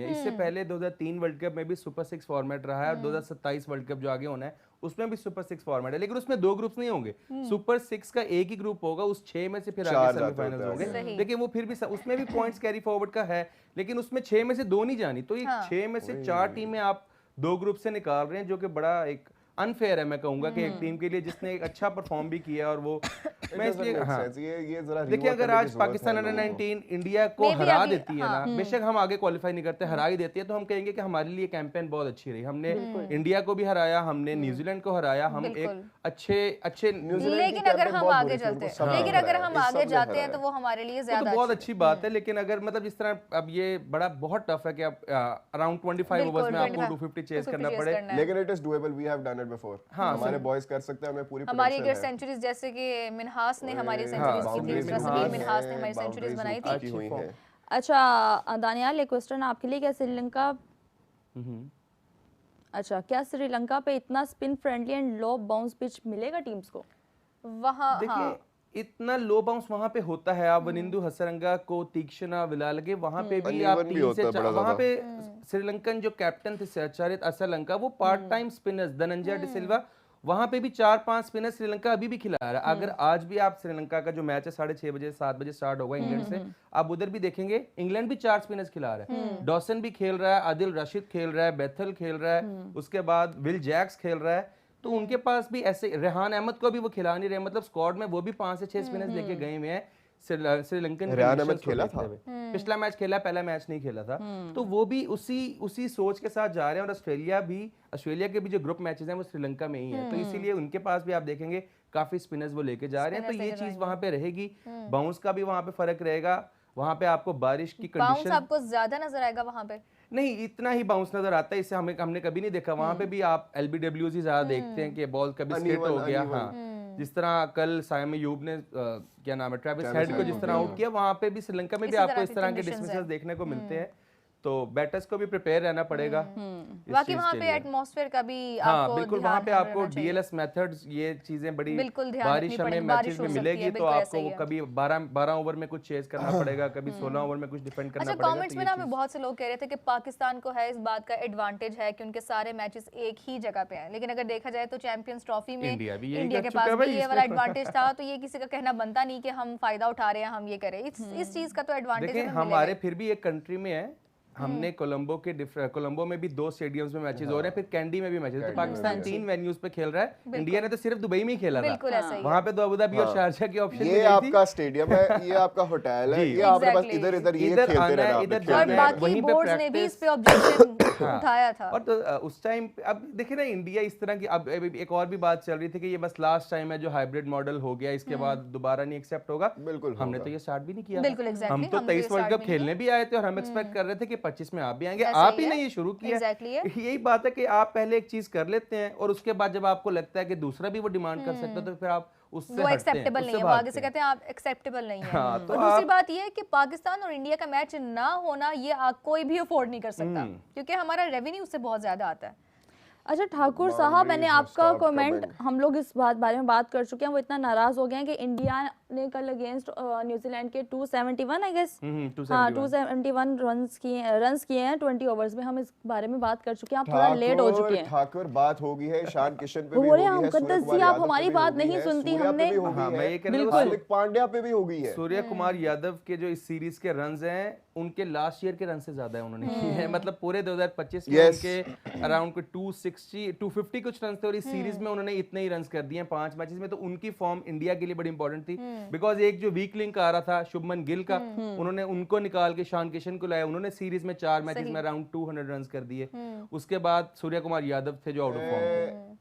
इससे पहले 2003 world cup में भी सुपर 6 फॉर्मेट रहा है और 2027 वर्ल्ड कप जो आगे होना है उसमें भी सुपर 6 फॉर्मेट है, लेकिन उसमें 2 ग्रुप्स नहीं होंगे। सुपर 6 का एक ही ग्रुप होगा, उस 6 में से फिर आगे सेमीफाइनल्स होंगे, लेकिन वो फिर भी उसमें भी पॉइंट्स कैरी फॉरवर्ड का है, लेकिन उसमें 6 में से 2 नहीं जानी, तो ये 6 में से 4 टीमें आप 2 ग्रुप से निकाल रहे हैं, जो कि बड़ा एक अनफेयर है मैं कहूंगा कि एक टीम के लिए जिसने एक अच्छा परफॉर्म भी किया और वो मैं इसलिए ये जरा देखिए अगर आज पाकिस्तान अंडर 19 इंडिया को हरा देती है ना, बेशक हम आगे क्वालिफाई नहीं करते, हरा ही देती है, तो हम कहेंगे कि हमारे लिए कैंपेन बहुत अच्छी रही, हमने इंडिया को भी हराया, हमने न्यूजीलैंड को हराया, हम एक अच्छे लेकिन अगर हम आगे जाते हैं तो वो हमारे लिए ज्यादा बहुत अच्छी बात है। लेकिन अगर मतलब जिस तरह अब ये बड़ा बहुत टफ है कि आप अराउंड 25 ओवर्स में आपको 250 चेज करना पड़े, लेकिन it is doable, we have done it before. हमारे बॉयज कर सकते हैं, हमें पूरी हमारी अगर सेंचुरीज जैसे कि मिन्हास ने हमारी सेंचुरीज की थी, रसबीर मिन्हास ने हमारी सेंचुरीज बनाई थी। अच्छा दानियाल, एक क्वेश्चन आपके लिए, क्या श्रीलंका क्या श्रीलंका पे इतना spin friendly and low bounce pitch मिलेगा टीम्स को? वहाँ देखिए इतना लो बाउंस वहां पे होता है, आप वनिंदु हसरंगा को तीक्ष्णा विलालगे वहां पे भी आप 3 से 4 वहां पे श्रीलंकन जो कैप्टन थे सचारित असलंका, वो part time spinners Dhananjaya de Silva, वहां पे भी 4-5 स्पिनर श्रीलंका अभी भी खिला रहा है। अगर आज भी आप श्रीलंका का जो मैच है 6:30 बजे 7 बजे स्टार्ट होगा इंग्लैंड से, आप उधर भी देखेंगे इंग्लैंड भी 4 स्पिनर्स खिला रहा है, डॉसन भी खेल रहा है, आदिल रशीद खेल रहा है, बेथल खेल रहा है, उसके बाद विल जैक्स खेल रहा है, तो उनके पास भी ऐसे रेहान अहमद को भी वो खिला नहीं रहे, मतलब स्क्वाड में वो भी 5 से 6 स्पिनर्स लेके गए हुए हैं। श्रीलंकन रेहान अहमद खेला था, पिछला मैच खेला, पहला मैच नहीं खेला था, तो वो भी उसी सोच के साथ जा रहे हैं। और ऑस्ट्रेलिया के भी जो ग्रुप मैचेस हैं वो श्रीलंका में ही है, तो इसीलिए उनके पास भी आप देखेंगे काफी स्पिनर्स वो लेके जा रहे हैं, तो ये चीज वहां पे रहेगी। बाउंस का भी वहां पे फर्क रहेगा, वहां पे आपको बारिश की कंडीशन आपको ज्यादा नजर आएगा वहां पे? नहीं, इतना ही बाउंस नजर आता है, इससे हमने कभी नहीं देखा वहां पे भी आप एलबीडब्ल्यूज ही ज्यादा देखते हैं कि बॉल कभी स्किट हो गया। हाँ, जिस तरह कल सायम अयूब ने क्या नाम है ट्रेविस हेड को जिस तरह आउट किया, वहां पे भी श्रीलंका में भी आपको इस तरह के डिसमिसल्स देखने को मिलते हैं, तो बैटर्स को भी प्रिपेयर रहना पड़ेगा। बाकी वहाँ पे एटमॉस्फेयर का भी आपको बिल्कुल, वहाँ पे आपको डीएलएस मेथड्स, ये चीजें बड़ी बारिश हमें मैचेस में मिलेगी, तो आपको वो कभी 12 ओवर में कुछ चेज करना पड़ेगा, कभी 16 ओवर में कुछ डिफेंड करना पड़ेगा। कमेंट्स में ना हमें बहुत से लोग कह रहे थे कि पाकिस्तान को है इस बात का एडवांटेज है कि उनके सारे मैचेस एक ही जगह पे हैं, लेकिन अगर देखा जाए तो चैंपियंस ट्रॉफी में इंडिया के पास भी ये वाला एडवांटेज था, तो ये किसी का कहना बनता नहीं कि हम फायदा उठा रहे हैं, हम ये करें, इस चीज का तो एडवांटेज हमारे फिर भी एक कंट्री में है। हमने कोलंबो में भी 2 स्टेडियम्स में मैचेस हो रहे हैं, फिर कैंडी में भी मैचेस, तो पाकिस्तान 3 वेन्यूज पे खेल रहा है, इंडिया ने तो सिर्फ दुबई में ही खेला था, वहां पे तो अबू धाबी और शारजा की ऑप्शन ये आपका स्टेडियम है, ये आपका होटल है, ये आपके पास इधर ये खेलते रहना, इधर जाना है, वहीं पे बोर्ड्स ने भी इस पे ऑब्जेक्शन उठाया था। और तो उस टाइम अब देखिए ना, इंडिया इस तरह की अब एक और भी बात चल रही थी कि ये बस लास्ट टाइम है जो हाइब्रिड मॉडल हो गया, इसके बाद दोबारा नहीं एक्सेप्ट होगा। बिल्कुल, हमने तो ये स्टार्ट भी नहीं किया, हम तो 23 वर्ल्ड कप खेलने भी आए थे और हम एक्सपेक्ट कर रहे थे कि 25 में आप भी आएंगे, आप ही ने ये शुरू किया। यही बात है कि आप पहले एक चीज कर लेते हैं और उसके बाद जब आपको लगता है कि दूसरा भी वो डिमांड कर सकता है, तो फिर आप उससे वो एक्सेप्टेबल नहीं है, वो आगे से कहते हैं आप एक्सेप्टेबल नहीं है। तो दूसरी बात ये है कि पाकिस्तान और इंडिया का मैच ना होना ये कोई भी अफोर्ड नहीं कर सकता, क्योंकि हमारा रेवेन्यू उससे बहुत ज्यादा आता है। अच्छा ठाकुर साहब, मैंने आपका कमेंट, हम लोग इस बारे में बात कर चुके हैं, वो इतना नाराज हो गए हैं कि इंडिया ने कल अगेंस्ट न्यूजीलैंड के 271 आई गेस 271 रन्स किए हैं 20 ओवर्स में। हम इस बारे में बात कर चुके हैं, आप थोड़ा लेट हो चुके हैं। ठाकुर बात हो गई है, ईशान किशन पे भी हो गई है, मुकद्दस जी आप हमारी बात नहीं सुनती, हमने हार्दिक पांड्या पे भी हो गई है। सूर्य कुमार यादव के जो इस सीरीज के रन्स हैं उनके लास्ट ईयर के रन से ज्यादा है उन्होंने किए हैं, मतलब पूरे 2025 में उनके अराउंड कोई 250 कुछ रन थे, और इस सीरीज में उन्होंने इतने ही रन कर दिए हैं 5 मैचेस में, तो उनकी फॉर्म इंडिया के लिए बड़ी इंपॉर्टेंट थी, बिकॉज एक जो वीक लिंक आ रहा था शुभमन गिल का, उन्होंने उनको निकाल के ईशान किशन को लाया, उन्होंने सीरीज में 4 मैचेस में अराउंड 200 रन कर दिए। उसके बाद सूर्य कुमार यादव थे जो आउट ऑफ फॉर्म थे।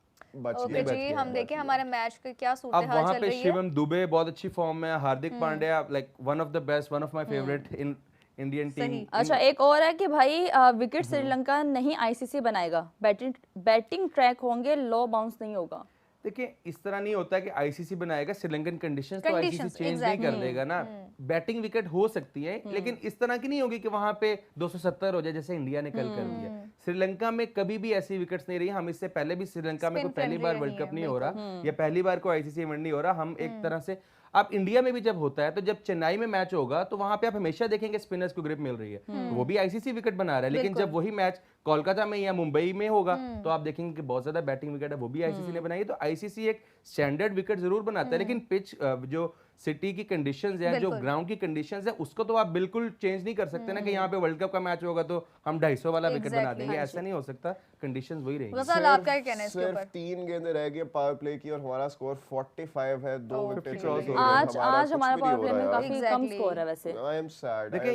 ओके जी, हम देखें हमारे मैच के क्या सूरत हाल चल रही है। अब वहां पे शिवम दुबे बहुत अच्छी फॉर्म में, Hardik Pandya like one of the best, one of my favourite in Indian team. अच्छा, एक और है कि भाई विकेट श्रीलंका नहीं आईसीसी बनाएगा, बैटिंग ट्रैक होंगे, लो बाउंस नहीं होगा। देखिए इस तरह नहीं होता कि आईसीसी बनाएगा, श्रीलंकन कंडीशंस तो आईसीसी चेंज नहीं कर देगा ना। बैटिंग विकेट हो सकती है, लेकिन इस तरह की नहीं होगी कि वहां पे 270 हो जाए जैसे इंडिया ने कल कर दिया। श्रीलंका में कभी भी ऐसी विकेट्स नहीं रही। हम इससे पहले भी श्रीलंका में कोई पहली बार वर्ल्ड कप नहीं हो रहा या पहली बार कोई आईसीसी इवेंट नहीं हो रहा, हम एक तरह से आप इंडिया में भी जब होता है तो जब चेन्नई में मैच होगा तो वहां पे आप हमेशा देखेंगे स्पिनर्स को ग्रिप मिल रही है, तो वो भी आईसीसी विकेट बना रहा है। लेकिन जब वही मैच कोलकाता में या मुंबई में होगा तो आप देखेंगे कि बहुत ज्यादा बैटिंग विकेट है वो भी आईसीसी ने बनाई है। तो आईसीसी एक स्टैंडर्ड विकेट जरूर बनाता है, लेकिन पिच जो सिटी की कंडीशंस है, जो ग्राउंड की कंडीशंस है, उसको तो आप बिल्कुल चेंज नहीं कर सकते ना कि यहाँ पे वर्ल्ड कप का मैच होगा तो हम 250 वाला विकेट बना देंगे, ऐसा नहीं हो सकता। कंडीशंस वही रहेंगी। आपका क्या कहना है इसके ऊपर? सिर्फ 3 गेंदें रह गई पावर प्ले की और हमारा स्कोर 45 है, 2 विकेट क्रॉस हो गए। आज हमारा पावर प्ले में काफी कम स्कोर है वैसे। I am sad. देखिए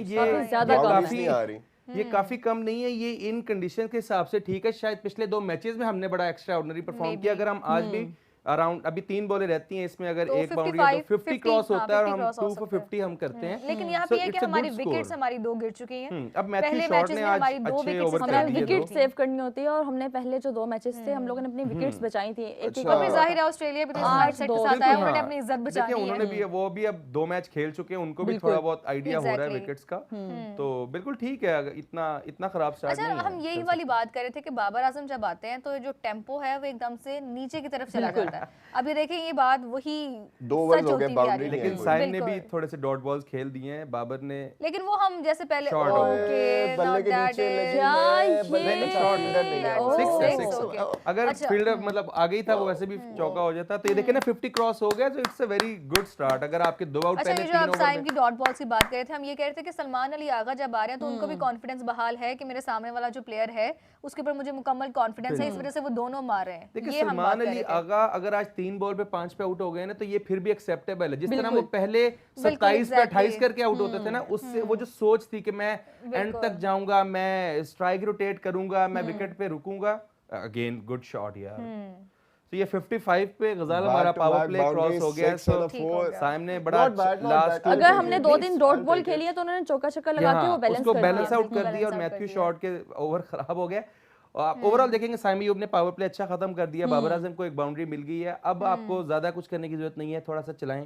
ये काफी कम नहीं है, ये इन कंडीशन के हिसाब से ठीक है। शायद पिछले 2 मैचेस में हमने बड़ा एक्स्ट्रा ऑर्डिनरी परफॉर्म किया। अगर हम आज भी अराउंड अभी 3 बॉलें रहती हैं इसमें, अगर एक बाउंड्री है तो 50 क्रॉस होता है और हम 2 for 50 हम करते हैं। लेकिन यहाँ पे ये कि हमारी विकेट्स हमारी 2 गिर चुकी हैं। अब मैथ्यू शॉट ने आज अच्छे ओवर कर दिए, विकेट सेव करनी होती है और हमने पहले जो 2 मैचेस थे हम लोगों ने अपनी विकेट्स बचाई थी। एक और फिर जाहिर है ऑस्ट्रेलिया भी तो स्मार्ट सेट के साथ आया, उन्होंने अपनी इज्जत बचाई है। उन्होंने भी वो भी अब 2 मैच खेल चुके हैं, उनको भी थोड़ा बहुत आइडिया हो रहा है विकेट्स का, तो बिल्कुल ठीक है। इतना खराब स्टार्ट नहीं है। अच्छा, हम यही वाली बात कर रहे थे कि बाबर आजम जब आते हैं तो जो टेम्पो है वो एकदम से नीचे की तरफ चला जाता है। अभी देखिए ये बात वही 2 ओवर हो गए बाउंड्री, लेकिन साइम ने भी थोड़े से डॉट बॉल्स खेल दिए हैं, बाबर ने। लेकिन वो हम जैसे पहले ओके बल्ले के नीचे अगर फील्डर मतलब आ गई था वो वैसे भी चौका हो जाता। तो ये देखिए ना 50 क्रॉस हो गया, तो it's a very good start. अगर आपके 2 आउट पहले 3 ओवर साइम की डॉट बॉल्स की बात कर रहे थे, हम ये कह रहे थे कि सलमान अली आगा जब आ रहे हैं तो उनको भी कॉन्फिडेंस बहाल है कि मेरे सामने वाला जो प्लेयर है उसके ऊपर मुझे मुकम्मल कॉन्फिडेंस है, इस वजह से वो दोनों मार रहे हैं। देखिए सलमान अली आगा अगर आज 3 बॉल पे 5 पे आउट हो गए ना तो ये फिर भी एक्सेप्टेबल है। जिस तरह वो पहले 27 पे 28 करके आउट होते थे ना, उससे वो जो सोच थी कि मैं एंड तक जाऊंगा, मैं स्ट्राइक रोटेट करूंगा, मैं विकेट पे रुकूंगा, अगेन गुड शॉट यार। तो ये 55 पे गजाल हमारा पावर प्ले क्रॉस हो गया। तो साइम ने बड़ा लास्ट, अगर हमने 2-3 डॉट बॉल खेली है तो उन्होंने चौका छक्का लगा के वो बैलेंस आउट कर दिया और मैथ्यू शॉट के ओवर खराब हो गया। ओवरऑल देखेंगे साइम अयूब ने पावर प्ले अच्छा खत्म कर दिया, बाबर आजम को एक बाउंड्री मिल गई है। अब आपको ज्यादा कुछ करने की जरूरत नहीं है, थोड़ा सा चलाएं,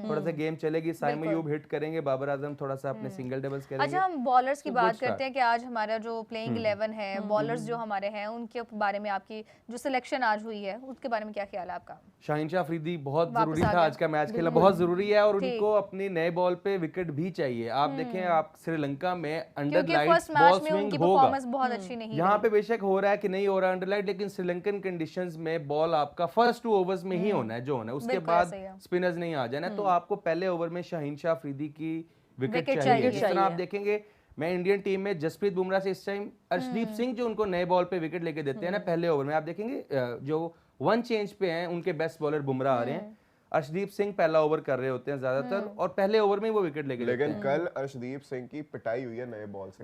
थोड़ा सा गेम चलेगी, साइम अयूब हिट करेंगे, बाबर आजम थोड़ा सा अपने सिंगल डबल्स करेंगे। अच्छा, हम बॉलर्स की बात करते हैं कि आज हमारा जो प्लेइंग 11 है, बॉलर्स जो हमारे हैं उनके बारे में आपकी जो सिलेक्शन आज हुई है उसके बारे में क्या ख्याल है आपका? शाहीन शाह अफरीदी बहुत जरूरी था, आज का मैच खेलना बहुत जरूरी है और उनको अपनी नए बॉल पे विकेट भी चाहिए। आप देखें, आप श्रीलंका में अंडर लाइट बॉल स्विंग होगा, बहुत अच्छी नहीं, यहाँ पे बेशक हो रहा है कि नहीं हो रहा अंडर लाइट, लेकिन श्रीलंकन कंडीशंस में बॉल आपका फर्स्ट 2 ओवर्स में ही होना है जो होना है, उसके बाद स्पिनर्स नहीं आ जाना। तो आपको पहले ओवर में शाहीन शाह अफरीदी की विकेट चाहिए। जिस तरह आप देखेंगे, मैं इंडियन टीम में जसप्रीत बुमराह से इस टाइम अर्शदीप सिंह जो उनको नए बॉल पे विकेट लेके देते हैं ना पहले ओवर में, आप देखेंगे जो 1 चेंज पे हैं उनके बेस्ट बॉलर बुमराह आ रहे हैं। अर्शदीप सिंह पहला ओवर कर रहे होते हैं ज्यादातर और पहले ओवर में ही वो विकेट लेके लेकिन कल अर्शदीप सिंह की पिटाई हुई है नए बॉल से,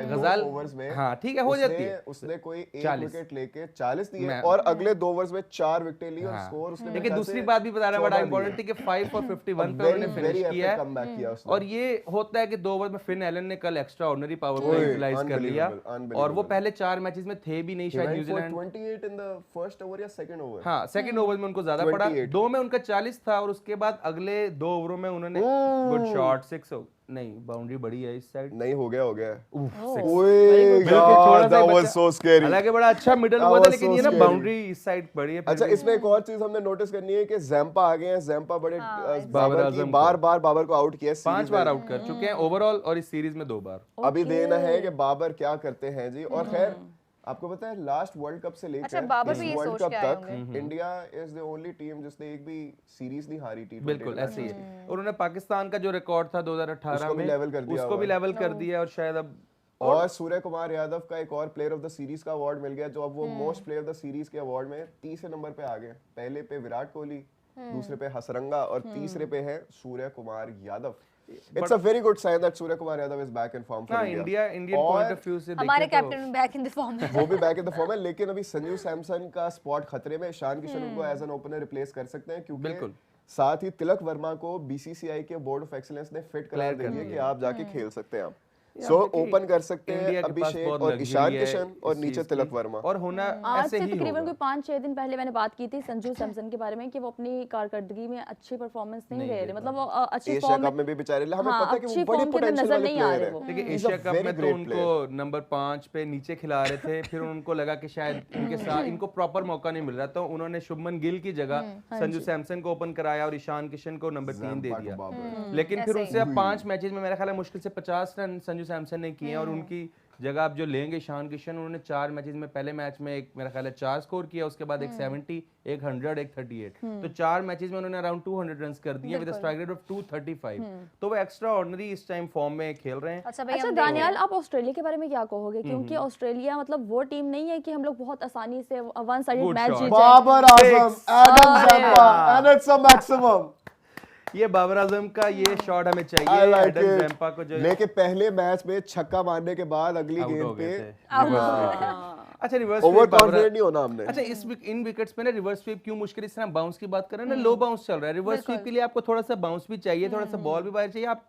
गजाल ओवर्स में। हाँ ठीक है, हो जाती है। उसने कोई 1 विकेट लेके 40 दिए और अगले 2 ओवर्स में 4 विकेट ली और स्कोर उसने। लेकिन दूसरी बात भी बता रहा बड़ा इंपॉर्टेंट थी कि 5 for 51 पे उन्होंने फिनिश किया है। और ये होता है कि 2 ओवर में फिन एलन ने कल extraordinary power play utilise कर लिया और वो पहले 4 मैचेस में थे भी नहीं शायद New Zealand. 28 in the first over या सेकंड ओवर, हाँ सेकंड ओवर में उनको ज्यादा पड़ा, 2 में उनका 40 था और उसके बाद अगले 2 ओवरों में उन्होंने गुड शॉट 6 नहीं बाउंड्री बड़ी है इस साइड, नहीं हो गया हालांकि बड़ा अच्छा मिडल हुआ था, लेकिन ये ना बाउंड्री इस साइड बड़ी है। अच्छा, इसमें एक और चीज हमने नोटिस करनी है कि ज़ैम्पा आ गए हैं। ज़ैम्पा बड़े बार बाबर को आउट किया, 5 बार आउट कर चुके हैं ओवरऑल और इस सीरीज में 2 बार। अभी देना है कि बाबर क्या करते हैं जी। और खैर आपको पता है लास्ट वर्ल्ड कप से लेकर इस वर्ल्ड कप तक India is the only team जिसने एक भी सीरीज नहीं हारी थी। बिल्कुल ऐसे ही है। उन्होंने पाकिस्तान का जो रिकॉर्ड था 2018 में उसको भी लेवल कर दिया और शायद अब और सूर्य कुमार यादव का एक और प्लेयर ऑफ द सीरीज का अवार्ड मिल गया, जो अब वो most player of the series के अवार्ड में तीसरे नंबर पे आ गए। पहले पे विराट कोहली, दूसरे पे हसरंगा और तीसरे पे है Surya Kumar Yadav. It's a very good sign that Surya Kumar Yadav is back in form for India. Indian point of view से हमारे captain back in the form है, वो भी बैक इन द फॉर्म है। लेकिन अभी संजू सैमसन का स्पॉट खतरे में, ईशान किशन उनको एज एन ओपनर रिप्लेस कर सकते हैं, क्योंकि साथ ही तिलक वर्मा को बीसीसीआई के बोर्ड ऑफ एक्सीलेंस ने फिट करार दे दिया कि आप जाके खेल सकते हैं। आप सो ओपन कर सकते हैं अभिषेक और ईशान किशन और नीचे तिलक वर्मा। और होना आज ऐसे से ही तकरीबन होगा। कोई 5-6 दिन पहले मैंने बात की थी संजू सैमसन के बारे में कि वो अपनी कारकर्दगी में अच्छी परफॉर्मेंस नहीं दे रहे, मतलब वो अच्छी एशिया फॉर्म कप में भी बेचारे, हमें हाँ, पता है कि अच्छी वो बड़ी फॉर्म के अंदर पोटेंशियल नजर वाले नहीं आ प्लेयर रहे है। वो। देखिए He's a Asia cup very में तो great उनको नंबर 5 पे नीचे खिला रहे थे, फिर उनको लगा कि शायद इनके साथ इनको प्रॉपर मौका नहीं मिल रहा, तो उन्होंने शुभमन गिल की जगह संजू सैमसन को ओपन कराया और ईशान किशन को नंबर 3 दे दिया। लेकिन फिर उनसे अब 5 मैचेस में मेरा ख्याल है मुश्किल से 50 रन संजू सैमसन ने किए और उनकी जगह आप जो लेंगे ईशान किशन, उन्होंने 4 मैचेस में पहले मैच में एक मेरा ख्याल है 4 स्कोर किया, उसके बाद एक 70, एक 100, एक 38, तो 4 मैचेस में उन्होंने अराउंड 200 रन कर दिए विद स्ट्राइक रेट ऑफ 235। तो वो एक्स्ट्रा ऑर्डिनरी इस टाइम फॉर्म में खेल रहे हैं। अच्छा दानियाल, आप ऑस्ट्रेलिया के बारे में क्या कहोगे? क्योंकि ऑस्ट्रेलिया मतलब वो टीम नहीं है कि हम लोग बहुत आसानी से वन साइडेड मैच जीत जाए। Babar Azam, Adam Zampa, and it's a maximum। ये बाबर आजम का ये शॉट हमें चाहिए, एडम ज़ैम्पा को जो लेकिन पहले मैच में छक्का मारने के बाद अगली गेंद पे अच्छा रिवर्स ओवर कॉन्फिडेंट नहीं होना हमने। अच्छा इन विकेट्स पे ना रिवर्स स्वीप क्यों मुश्किल, इस तरह बाउंस की बात कर रहे हैं ना, लो बाउंस चल रहा है, रिवर्स स्वीप के लिए आपको थोड़ा सा बाउंस भी चाहिए, थोड़ा सा बॉल भी बाहर चाहिए। आप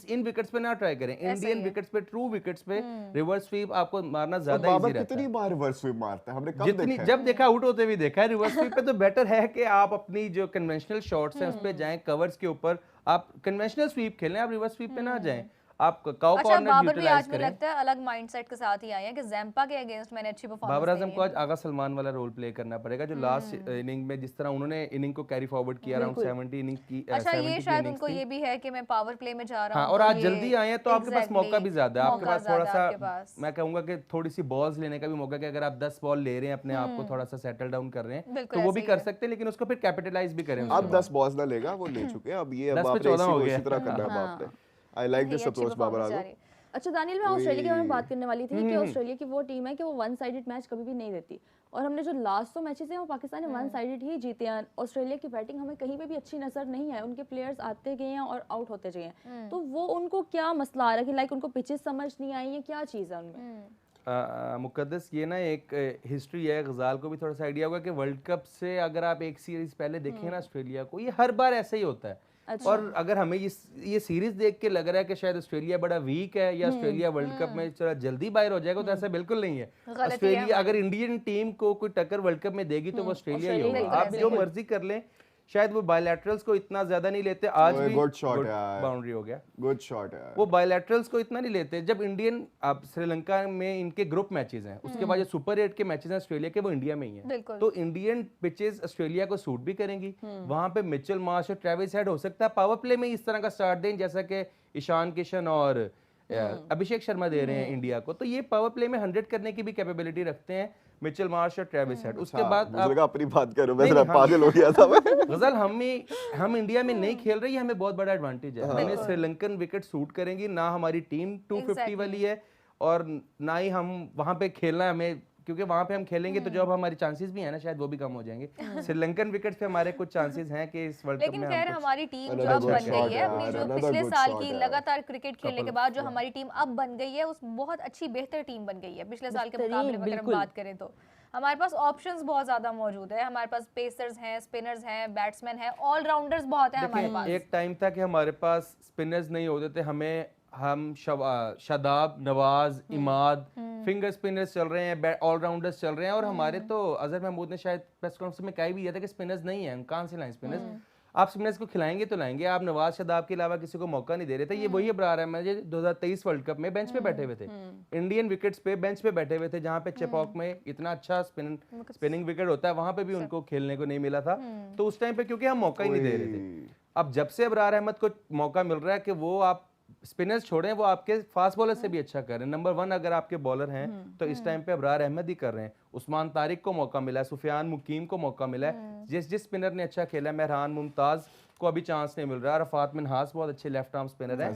इन विकेट्स पे ना ट्राई करें, इंडियन विकेट्स पे, ट्रू विकेट्स पे रिवर्स स्वीप आपको मारना ज्यादा इजी रहता है। कितनी बार रिवर्स स्वीप मारता है हमने कब जितनी जब देखा आउट होते भी देखा है, रिवर्स स्वीप पे तो बेटर है कि आप अपनी जो कन्वेंशनल शॉट्स हैं उस पे जाएं, कवर्स के ऊपर आप कन्वेंशनल स्वीप खेलें, आप रिवर्स स्वीप पे ना जाएं, आप काउ कॉर्नर बाबर भी यूटिलाइज आज मुझे करें। लगता है अलग माइंडसेट के साथ ही आए हैं कि ज़ैम्पा के अगेंस्ट मैंने अच्छी परफॉर्मेंस बाबर आजम को आज आगा सलमान वाला रोल प्ले करना पड़ेगा, जो लास्ट इनिंग में जिस तरह उन्होंने इनिंग को कैरी फॉरवर्ड किया, अराउंड 70 इनिंग की। अच्छा ये शायद उनको ये भी है कि मैं पावर प्ले में जा रहा हूं, हाँ, और आज जल्दी आए हैं तो आपके पास मौका भी ज्यादा है, आपके पास थोड़ा सा मैं कहूंगा कि थोड़ी सी बॉल्स लेने का भी मौका, कि अगर आप 10 बॉल ले रहे हैं अपने आप को थोड़ा सा सेटल डाउन कर रहे हैं तो वो भी कर सकते हैं, लेकिन उसको फिर कैपिटलाइज भी करें। अब 10 बॉल्स ना लेगा, वो ले चुके हैं, अब ये अब आपने इसी तरह करना है आपने। I like this approach Babar Azam. अच्छा दानियल, मैं ऑस्ट्रेलिया के बारे में बात करने वाली थी कि ऑस्ट्रेलिया की वो टीम है कि वो वन साइडेड मैच कभी भी नहीं देती, और हमने जो लास्ट 2 मैचेस हैं वो पाकिस्तान ने वन साइडेड ही जीते हैं। ऑस्ट्रेलिया की बैटिंग हमें कहीं पे भी अच्छी नजर नहीं है, उनके प्लेयर्स आते गए हैं और आउट होते गए हैं, तो वो उनको क्या मसला आ रहा है कि लाइक उनको पिचेस समझ नहीं आई है, क्या चीज़ है उनमें? मुकद्दस ये ना एक हिस्ट्री है, गजाल को भी थोड़ा सा आइडिया होगा कि वर्ल्ड कप से अगर आप एक सीरीज पहले देखें ना ऑस्ट्रेलिया को, ये हर बार ऐसा ही होता है। अच्छा। और अगर हमें ये सीरीज देख के लग रहा है कि शायद ऑस्ट्रेलिया बड़ा वीक है या ऑस्ट्रेलिया वर्ल्ड कप में थोड़ा जल्दी बाहर हो जाएगा, तो ऐसा बिल्कुल नहीं है। ऑस्ट्रेलिया अगर इंडियन टीम को कोई टक्कर वर्ल्ड कप में देगी तो वो ऑस्ट्रेलिया ही होगा। आप जो मर्जी कर लें, शायद वो बायलैटरल्स को इतना ज्यादा नहीं लेते, आज भी गुड शॉट है, बाउंड्री हो गया, गुड शॉट है, वो बायलैटरल्स को इतना नहीं लेते। जब इंडियन अब श्रीलंका में इनके ग्रुप मैचेस हैं, उसके बाद जो सुपर 8 के मैचेस हैं ऑस्ट्रेलिया के, वो इंडिया में ही हैं, तो इंडियन पिचेस ऑस्ट्रेलिया को सूट भी करेंगी। वहां पे मिचेल मार्श और ट्रेविस हेड हो सकता है पावर प्ले में इस तरह का स्टार्ट दें जैसा कि ईशान किशन और अभिषेक शर्मा दे रहे हैं इंडिया को, तो ये पावर प्ले में 100 करने की भी कैपेबिलिटी रखते हैं मिचेल मार्श और ट्रेविस हेड। उसके बाद आप अपनी बात करो, मैं जरा पागल हो गया था मैं। गजल हम इंडिया में नहीं खेल रही, हमें बहुत बड़ा एडवांटेज है, हमें श्रीलंकन विकेट सूट करेंगी ना, हमारी टीम 250 वाली है और ना ही हम वहां पे खेलना हमें, क्योंकि वहां पे हम खेलेंगे तो जो अब हमारी चांसेस भी है ना शायद वो भी कम हो जाएंगे। श्रीलंकन विकेट्स पे हमारे कुछ चांसेस हैं कि इस वर्ल्ड कप में, लेकिन खैर हमारी टीम जो अब बन गई है अपनी, जो पिछले साल की लगातार क्रिकेट खेलने के बाद जो हमारी टीम अब बन गई है, उस बहुत अच्छी बेहतर टीम बन गई है पिछले साल के मुकाबले में। अगर हम बात करें तो हमारे पास ऑप्शंस बहुत ज्यादा मौजूद है, हमारे पास पेसर्स हैं, स्पिनर्स हैं, बैट्समैन हैं, ऑलराउंडर्स बहुत हैं हमारे पास। एक टाइम था कि हमारे पास स्पिनर्स नहीं होते थे, हम शादाब, नवाज, इमाद फिंगर स्पिनर्स चल रहे हैं, ऑलराउंडर्स चल रहे हैं, और हमारे तो अजहर महमूद ने शायद प्रेस कॉन्फ्रेंस में कहा भी दिया था कि स्पिनर्स नहीं है, कहां से लाएं स्पिनर्स, आप स्पिनर्स को खिलाएंगे तो लाएंगे, आप नवाज शादाब के अलावा किसी को मौका नहीं दे रहे थे। ये वही अबरार अहमद 2023 वर्ल्ड कप में बेंच पे बैठे हुए थे, इंडियन विकेट्स पे बेंच पे बैठे हुए थे, जहां पे चेपॉक में इतना अच्छा स्पिनिंग विकेट होता है, वहां पे भी उनको खेलने को नहीं मिला था, तो उस टाइम पे क्योंकि हम मौका ही नहीं दे रहे थे। अब जब से अबरार अहमद को मौका मिल रहा है कि वो आप स्पिनर्स छोड़ें, वो आपके फास्ट बॉलर से भी अच्छा कर रहे हैं, नंबर 1 अगर आपके बॉलर हैं तो इस टाइम पे अबरार अहमद ही कर रहे हैं। उस्मान तारिक को मौका मिला है, सुफियान मुकीम को मौका मिला है, जिस स्पिनर ने अच्छा खेला है, मेहरान मुमताज को अभी चांस नहीं मिल रहा, रफात मिनहास बहुत अच्छे लेफ्ट आर्म स्पिनर है,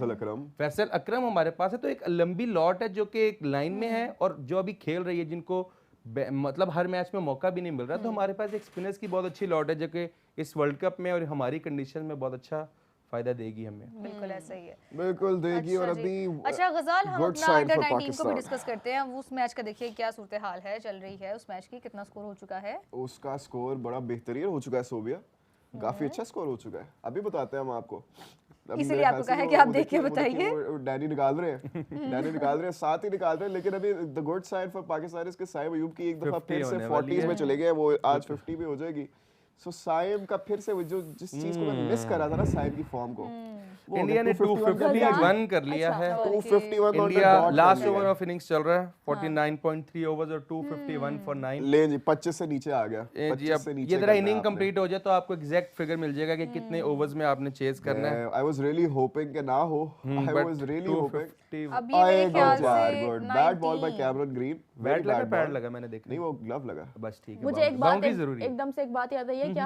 फैसल अकरम हमारे पास है, तो एक लंबी लॉट है जो कि एक लाइन में है और जो अभी खेल रही है, जिनको मतलब हर मैच में मौका भी नहीं मिल रहा, तो हमारे पास एक स्पिनर्स की बहुत अच्छी लॉट है जो कि इस वर्ल्ड कप में और हमारी कंडीशन में बहुत अच्छा फायदा देगी हमें। बिल्कुल ऐसा ही है, बिल्कुल देगी। और अभी अच्छा गजाल, हम अपना अंडर 19 को भी डिस्कस करते हैं। उस मैच का देखिए क्या सूरत हाल है, चल रही है उस मैच की, कितना स्कोर हो चुका है? उसका स्कोर बड़ा बेहतरीन हो चुका है, सोबिया काफी अच्छा स्कोर हो चुका है। अभी बताते हैं हम आपको। अभी इसीलिए मेरे आपको ख्याल कहा है से कि वो- आप वो देख के देखिए, वो देखिए, बताइए। वो डैनी निकाल रहे हैं, डैनी निकाल रहे हैं, साथ ही निकाल रहे हैं। लेकिन अभी the good side for Pakistan इसके साइम अयूब की एक दफा 50 फिर से होने वाली 40s में है। चले गए, वो आज 50 भी हो जाएगी। सो साइम का फिर से वो जो जिस चीज को मैं मिस कर रहा था ना साइम की फॉर्म को, वो हो इंडिया गया, ने 251 कर लिया जी। 251 कर लिया अच्छा, है। 251 on the India dot last कर लिया। ओवर ऑफ इनिंग्स चल रहा है 49.3 ओवर्स और 251 फॉर 9। ले जी 25 से नीचे आ गया, जी 25 अब से नीचे ये जरा करना है इनिंग आपने। कंप्लीट हो जाए तो आपको एग्जैक्ट फिगर मिल जाएगा कि कितने ओवर्स में आपने चेज करना है। आई वाज रियली होपिंग कि ना हो, आई बट वाज रियली होपिंग। 250 अब ये मेरे ख्याल से good bat ball by 90 Cameron green, bat लगा पैड लगा मैंने देखा नहीं वो ग्लव लगा। बस ठीक है मुझे एक बात बाउंड्री जरूरी है। एकदम से एक बात याद आई है, क्या